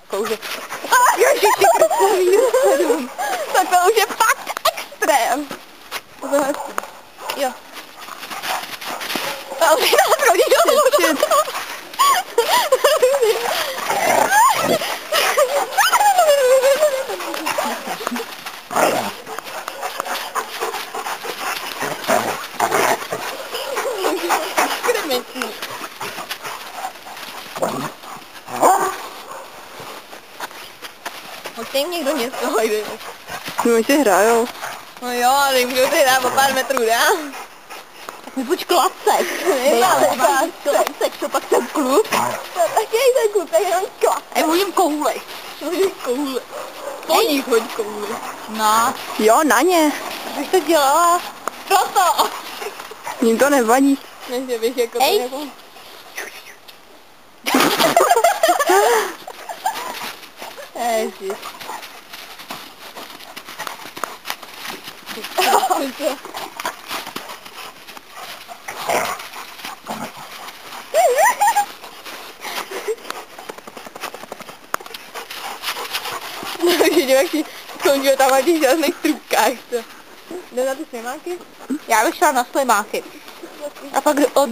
kouře. Ježiši Kriste, -7. Tak to už je fakt extrém. To je hezký. Jo. A už nás chodí dolů. Exkrementní. Hoďte jim někdo něco, hojde. No, oni si hrajou. No jo, ale můžou si hrát o pár metrů dál. Tak mi buď klacek. Nemáme klacek, to pak ten klub. Tak je ten klub, tak jenom klacek. Já hodím koule. Hodím koule. Po nich hoď koule. No. Jo, na ně. Bych to dělala. Proto. Ním to nevadí. Ne, že bych jako Ej. to jako... Ježiš. Vidím, jak ti skončil tam na těch žádných trubkách. Jde na ty slimáky? Já bych šla na slimáky. A pak od